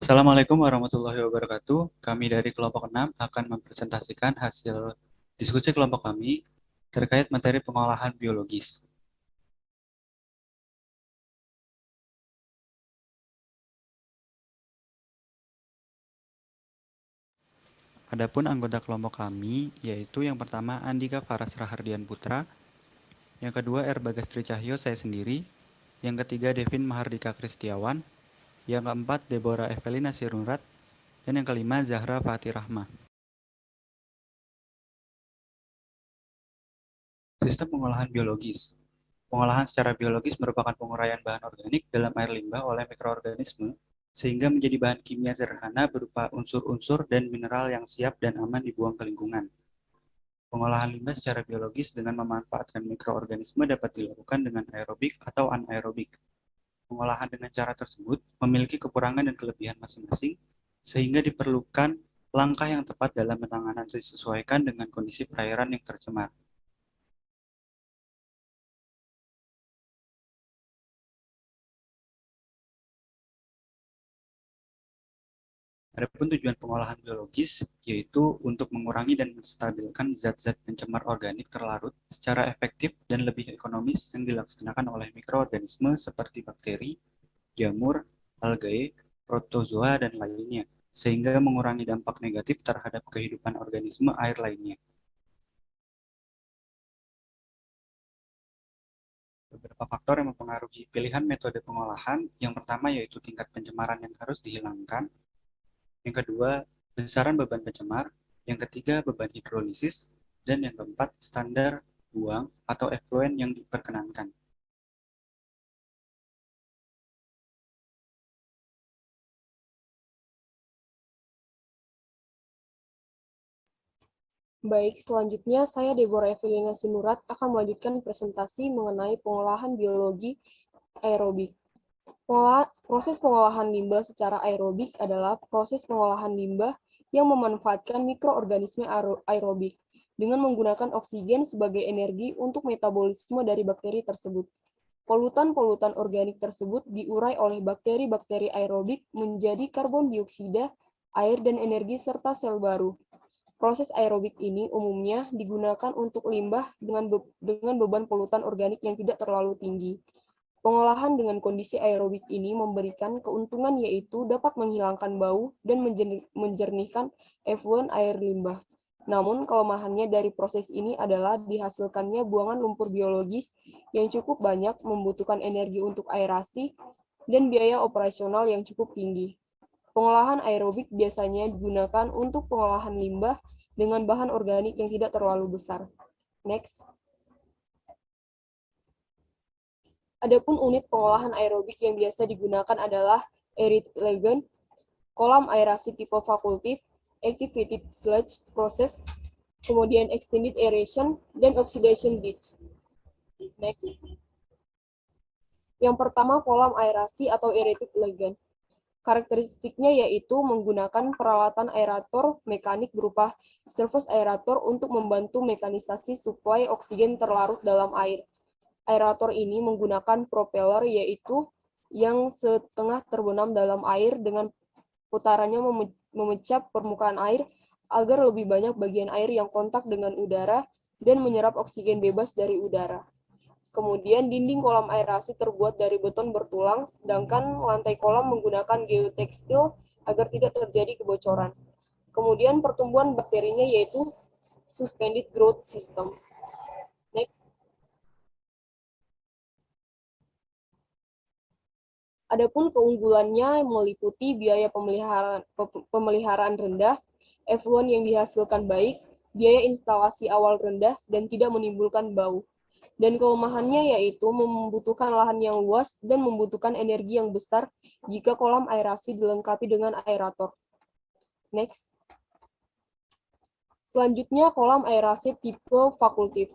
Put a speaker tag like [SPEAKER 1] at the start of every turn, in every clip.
[SPEAKER 1] Assalamualaikum warahmatullahi wabarakatuh. Kami dari kelompok 6 akan mempresentasikan hasil diskusi kelompok kami terkait materi pengolahan biologis. Adapun anggota kelompok kami yaitu yang pertama Andika Faras Rahardian Putra, yang kedua R. Bagastri Cahyo saya sendiri, yang ketiga Devin Mahardika Kristiawan, yang keempat Deborah Evelina Sinurat, dan yang kelima Zahra Fatih Rahma. Sistem pengolahan biologis. Pengolahan secara biologis merupakan penguraian bahan organik dalam air limbah oleh mikroorganisme sehingga menjadi bahan kimia sederhana berupa unsur-unsur dan mineral yang siap dan aman dibuang ke lingkungan. Pengolahan limbah secara biologis dengan memanfaatkan mikroorganisme dapat dilakukan dengan aerobik atau anaerobik. Pengolahan dengan cara tersebut memiliki kekurangan dan kelebihan masing-masing, sehingga diperlukan langkah yang tepat dalam penanganan disesuaikan dengan kondisi perairan yang tercemar. Adapun tujuan pengolahan biologis yaitu untuk mengurangi dan menstabilkan zat-zat pencemar organik terlarut secara efektif dan lebih ekonomis yang dilaksanakan oleh mikroorganisme seperti bakteri, jamur, algae, protozoa, dan lainnya, sehingga mengurangi dampak negatif terhadap kehidupan organisme air lainnya. Beberapa faktor yang mempengaruhi pilihan metode pengolahan, yang pertama yaitu tingkat pencemaran yang harus dihilangkan, yang kedua besaran beban pencemar, yang ketiga beban hidrolisis, dan yang keempat standar buang atau effluent yang diperkenankan.
[SPEAKER 2] Baik, selanjutnya saya Deborah Evelina Sinurat akan melanjutkan presentasi mengenai pengolahan biologi aerobik. Proses pengolahan limbah secara aerobik adalah proses pengolahan limbah yang memanfaatkan mikroorganisme aerobik dengan menggunakan oksigen sebagai energi untuk metabolisme dari bakteri tersebut. Polutan-polutan organik tersebut diurai oleh bakteri-bakteri aerobik menjadi karbon dioksida, air, dan energi serta sel baru. Proses aerobik ini umumnya digunakan untuk limbah dengan beban polutan organik yang tidak terlalu tinggi. Pengolahan dengan kondisi aerobik ini memberikan keuntungan yaitu dapat menghilangkan bau dan menjernihkan efluent air limbah. Namun kelemahannya dari proses ini adalah dihasilkannya buangan lumpur biologis yang cukup banyak, membutuhkan energi untuk aerasi, dan biaya operasional yang cukup tinggi. Pengolahan aerobik biasanya digunakan untuk pengolahan limbah dengan bahan organik yang tidak terlalu besar. Next. Adapun unit pengolahan aerobik yang biasa digunakan adalah aerated legend, kolam aerasi tipe fakultif, activated sludge process, kemudian extended aeration, dan oxidation ditch. Next. Yang pertama, kolam aerasi atau aerated legend. Karakteristiknya yaitu menggunakan peralatan aerator mekanik berupa surface aerator untuk membantu mekanisasi suplai oksigen terlarut dalam air. Aerator ini menggunakan propeller yaitu yang setengah terbenam dalam air dengan putarannya memecah permukaan air agar lebih banyak bagian air yang kontak dengan udara dan menyerap oksigen bebas dari udara. Kemudian dinding kolam aerasi terbuat dari beton bertulang, sedangkan lantai kolam menggunakan geotekstil agar tidak terjadi kebocoran. Kemudian pertumbuhan bakterinya yaitu suspended growth system. Next. Adapun keunggulannya meliputi biaya pemeliharaan rendah, effluent yang dihasilkan baik, biaya instalasi awal rendah, dan tidak menimbulkan bau. Dan kelemahannya yaitu membutuhkan lahan yang luas dan membutuhkan energi yang besar jika kolam aerasi dilengkapi dengan aerator. Next. Selanjutnya kolam aerasi tipe fakultif.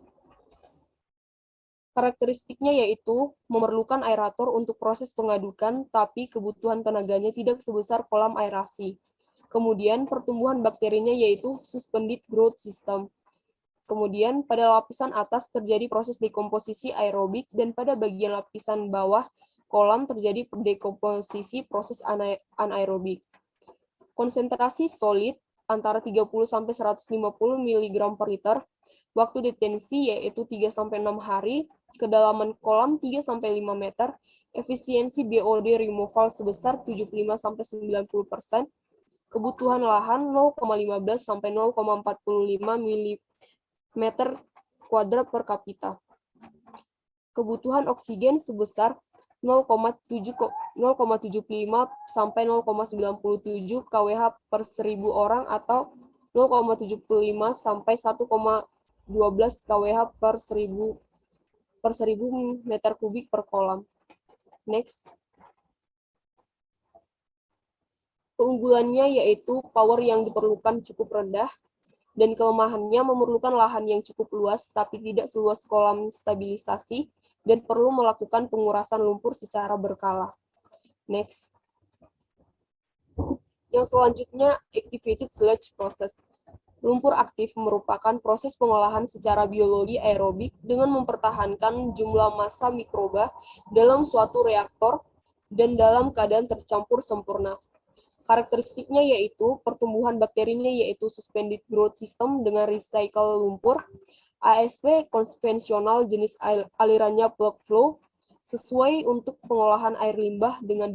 [SPEAKER 2] Karakteristiknya yaitu memerlukan aerator untuk proses pengadukan, tapi kebutuhan tenaganya tidak sebesar kolam aerasi. Kemudian pertumbuhan bakterinya yaitu suspended growth system. Kemudian pada lapisan atas terjadi proses dekomposisi aerobik dan pada bagian lapisan bawah kolam terjadi dekomposisi proses anaerobik. Konsentrasi solid antara 30-150 mg per liter, waktu detensi yaitu 3-6 hari, kedalaman kolam 3-5 meter, efisiensi BOD removal sebesar 75-90%, kebutuhan lahan 0,15-0,45 mm kuadrat per kapita. Kebutuhan oksigen sebesar 0,75 sampai 0,97 kWh per 1000 orang atau 0,75 sampai 1,12 kWh per 1000 meter kubik per kolam. Next. Keunggulannya yaitu power yang diperlukan cukup rendah, dan kelemahannya memerlukan lahan yang cukup luas tapi tidak seluas kolam stabilisasi dan perlu melakukan pengurasan lumpur secara berkala. Next. Yang selanjutnya, activated sludge process. Lumpur aktif merupakan proses pengolahan secara biologi aerobik dengan mempertahankan jumlah massa mikroba dalam suatu reaktor dan dalam keadaan tercampur sempurna. Karakteristiknya yaitu pertumbuhan bakterinya yaitu suspended growth system dengan recycle lumpur, ASP konvensional jenis alirannya plug flow, sesuai untuk pengolahan air limbah dengan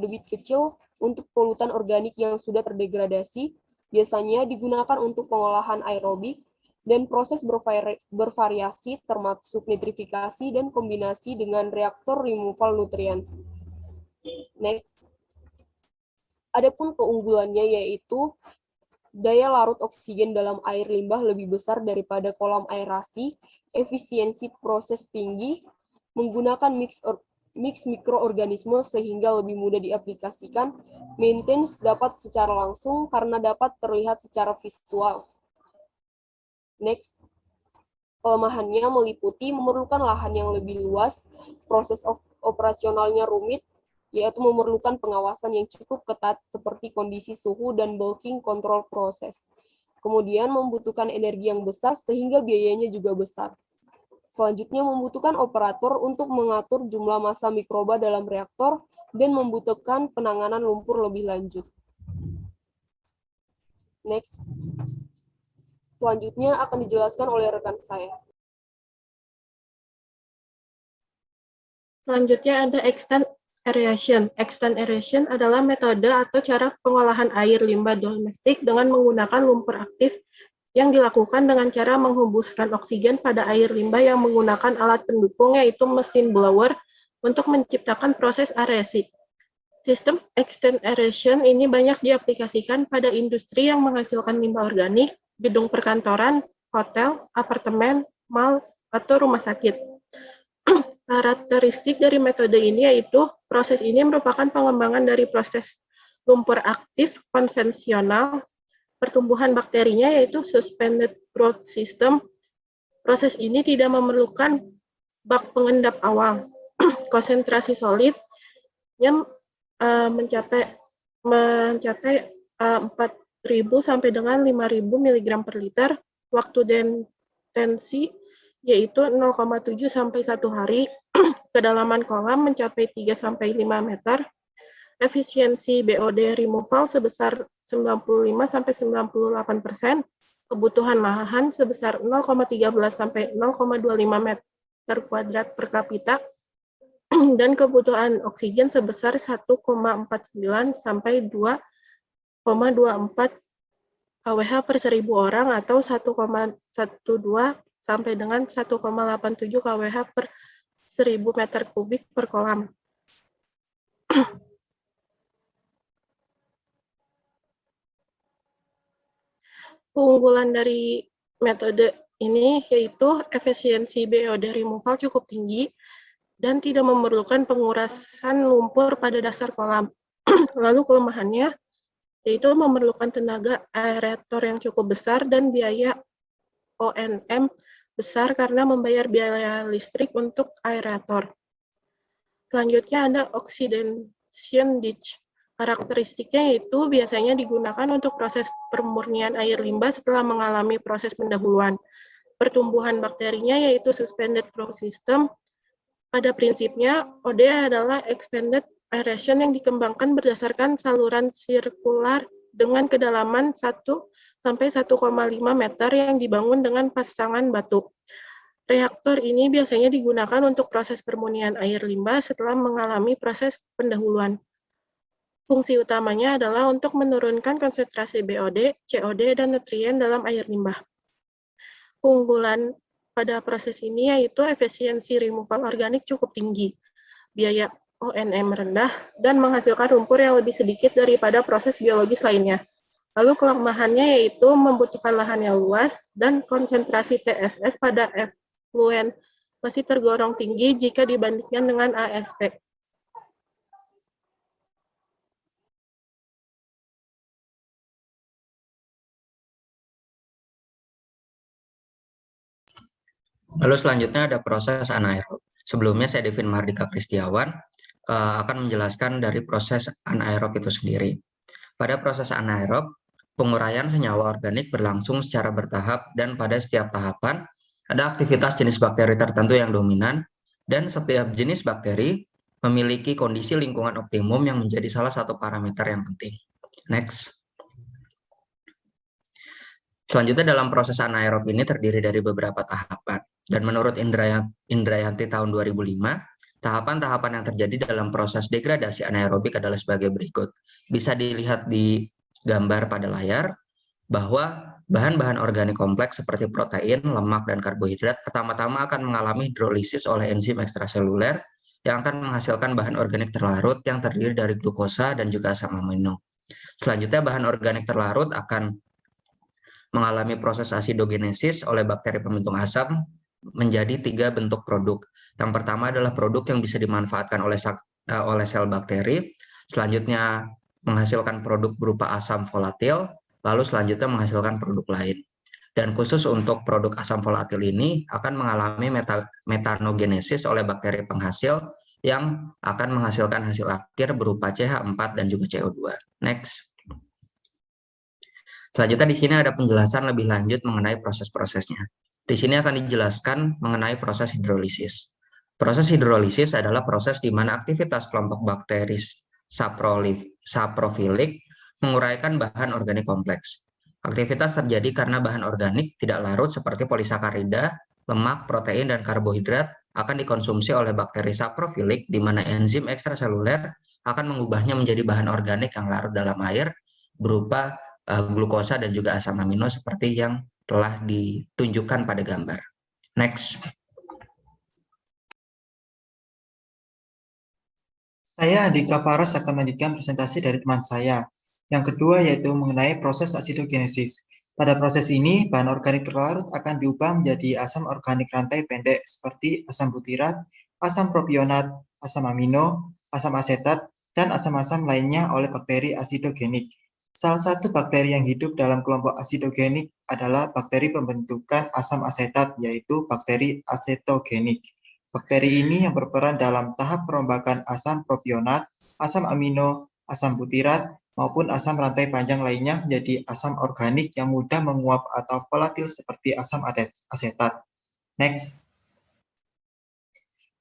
[SPEAKER 2] debit kecil untuk polutan organik yang sudah terdegradasi, biasanya digunakan untuk pengolahan aerobik, dan proses bervariasi termasuk nitrifikasi dan kombinasi dengan reaktor removal nutrien. Next. Adapun keunggulannya yaitu daya larut oksigen dalam air limbah lebih besar daripada kolam aerasi, efisiensi proses tinggi, menggunakan mix mikroorganisme sehingga lebih mudah diaplikasikan, maintenance dapat secara langsung karena dapat terlihat secara visual. Next. Kelemahannya meliputi memerlukan lahan yang lebih luas, proses operasionalnya rumit, yaitu memerlukan pengawasan yang cukup ketat seperti kondisi suhu dan bulking control proses. Kemudian membutuhkan energi yang besar sehingga biayanya juga besar. Selanjutnya membutuhkan operator untuk mengatur jumlah massa mikroba dalam reaktor dan membutuhkan penanganan lumpur lebih lanjut. Next. Selanjutnya akan dijelaskan oleh rekan saya.
[SPEAKER 3] Selanjutnya ada extend aeration. Extend aeration adalah metode atau cara pengolahan air limbah domestik dengan menggunakan lumpur aktif yang dilakukan dengan cara menghembuskan oksigen pada air limbah yang menggunakan alat pendukung yaitu mesin blower untuk menciptakan proses aerasi. Sistem extend aeration ini banyak diaplikasikan pada industri yang menghasilkan limbah organik, gedung perkantoran, hotel, apartemen, mal, atau rumah sakit. Karakteristik dari metode ini yaitu proses ini merupakan pengembangan dari proses lumpur aktif konvensional. Pertumbuhan bakterinya yaitu suspended growth system. Proses ini tidak memerlukan bak pengendap awal. Konsentrasi solid yang mencapai 4.000 sampai dengan 5.000 mg per liter. Waktu detensi yaitu 0,7 sampai 1 hari, kedalaman kolam mencapai 3 sampai 5 meter, efisiensi BOD removal sebesar 95 sampai 98%, kebutuhan lahan sebesar 0,13 sampai 0,25 meter kuadrat per kapita, dan kebutuhan oksigen sebesar 1,49 sampai 2,24 kWh per 1000 orang atau 1,12 sampai dengan 1,87 kWh per 1000 meter kubik per kolam. Keunggulan dari metode ini yaitu efisiensi BOD removal cukup tinggi dan tidak memerlukan pengurasan lumpur pada dasar kolam. Lalu kelemahannya yaitu memerlukan tenaga aerator yang cukup besar dan biaya O&M besar karena membayar biaya listrik untuk aerator. Selanjutnya ada oxidation ditch. Karakteristiknya itu biasanya digunakan untuk proses pemurnian air limbah setelah mengalami proses pendahuluan. Pertumbuhan bakterinya yaitu suspended growth system. Pada prinsipnya, OD adalah expanded aeration yang dikembangkan berdasarkan saluran sirkular dengan kedalaman 1 sampai 1,5 meter yang dibangun dengan pasangan batu. Reaktor ini biasanya digunakan untuk proses permunian air limbah setelah mengalami proses pendahuluan. Fungsi utamanya adalah untuk menurunkan konsentrasi BOD, COD, dan nutrien dalam air limbah. Keunggulan pada proses ini yaitu efisiensi removal organik cukup tinggi, biaya ONM rendah, dan menghasilkan lumpur yang lebih sedikit daripada proses biologis lainnya. Lalu kelemahannya yaitu membutuhkan lahan yang luas dan konsentrasi TSS pada efluen masih tergolong tinggi jika dibandingkan dengan ASP.
[SPEAKER 4] Lalu selanjutnya ada proses anaerob. Sebelumnya saya Devin Mardika Kristiawan akan menjelaskan dari proses anaerob itu sendiri. Pada proses anaerob, penguraian senyawa organik berlangsung secara bertahap dan pada setiap tahapan ada aktivitas jenis bakteri tertentu yang dominan dan setiap jenis bakteri memiliki kondisi lingkungan optimum yang menjadi salah satu parameter yang penting. Next. Selanjutnya dalam proses anaerob ini terdiri dari beberapa tahapan. Dan menurut Indrayanti tahun 2005, tahapan-tahapan yang terjadi dalam proses degradasi anaerobik adalah sebagai berikut. Bisa dilihat di gambar pada layar bahwa bahan-bahan organik kompleks seperti protein, lemak, dan karbohidrat pertama-tama akan mengalami hidrolisis oleh enzim ekstraseluler yang akan menghasilkan bahan organik terlarut yang terdiri dari glukosa dan juga asam amino. Selanjutnya bahan organik terlarut akan mengalami proses asidogenesis oleh bakteri pembentuk asam menjadi 3 bentuk produk. Yang pertama adalah produk yang bisa dimanfaatkan oleh sel bakteri, selanjutnya menghasilkan produk berupa asam volatil, lalu selanjutnya menghasilkan produk lain. Dan khusus untuk produk asam volatil ini akan mengalami metanogenesis oleh bakteri penghasil yang akan menghasilkan hasil akhir berupa CH4 dan juga CO2. Next. Selanjutnya di sini ada penjelasan lebih lanjut mengenai proses-prosesnya. Di sini akan dijelaskan mengenai proses hidrolisis. Proses hidrolisis adalah proses di mana aktivitas kelompok bakteri saprofilik menguraikan bahan organik kompleks. Aktivitas terjadi karena bahan organik tidak larut seperti polisakarida, lemak, protein, dan karbohidrat akan dikonsumsi oleh bakteri saprofilik di mana enzim ekstraseluler akan mengubahnya menjadi bahan organik yang larut dalam air berupa glukosa dan juga asam amino seperti yang telah ditunjukkan pada gambar. Next.
[SPEAKER 5] Saya Andika Paras akan melanjutkan presentasi dari teman saya. Yang kedua yaitu mengenai proses asidogenesis. Pada proses ini, bahan organik terlarut akan diubah menjadi asam organik rantai pendek seperti asam butirat, asam propionat, asam amino, asam asetat, dan asam-asam lainnya oleh bakteri asidogenik. Salah satu bakteri yang hidup dalam kelompok asidogenik adalah bakteri pembentukan asam asetat, yaitu bakteri asetogenik. Bakteri ini yang berperan dalam tahap perombakan asam propionat, asam amino, asam butirat, maupun asam rantai panjang lainnya menjadi asam organik yang mudah menguap atau volatil seperti asam asetat. Next.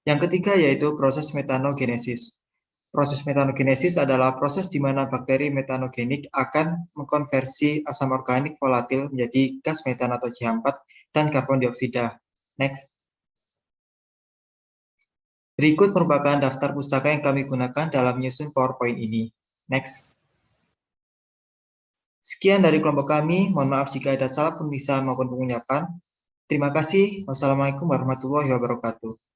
[SPEAKER 5] Yang ketiga yaitu proses metanogenesis. Proses metanogenesis adalah proses di mana bakteri metanogenik akan mengkonversi asam organik volatil menjadi gas metan atau CH4 dan karbon dioksida. Next. Berikut merupakan daftar pustaka yang kami gunakan dalam menyusun PowerPoint ini. Next. Sekian dari kelompok kami. Mohon maaf jika ada salah pemilihan maupun pengucapan. Terima kasih. Wassalamualaikum warahmatullahi wabarakatuh.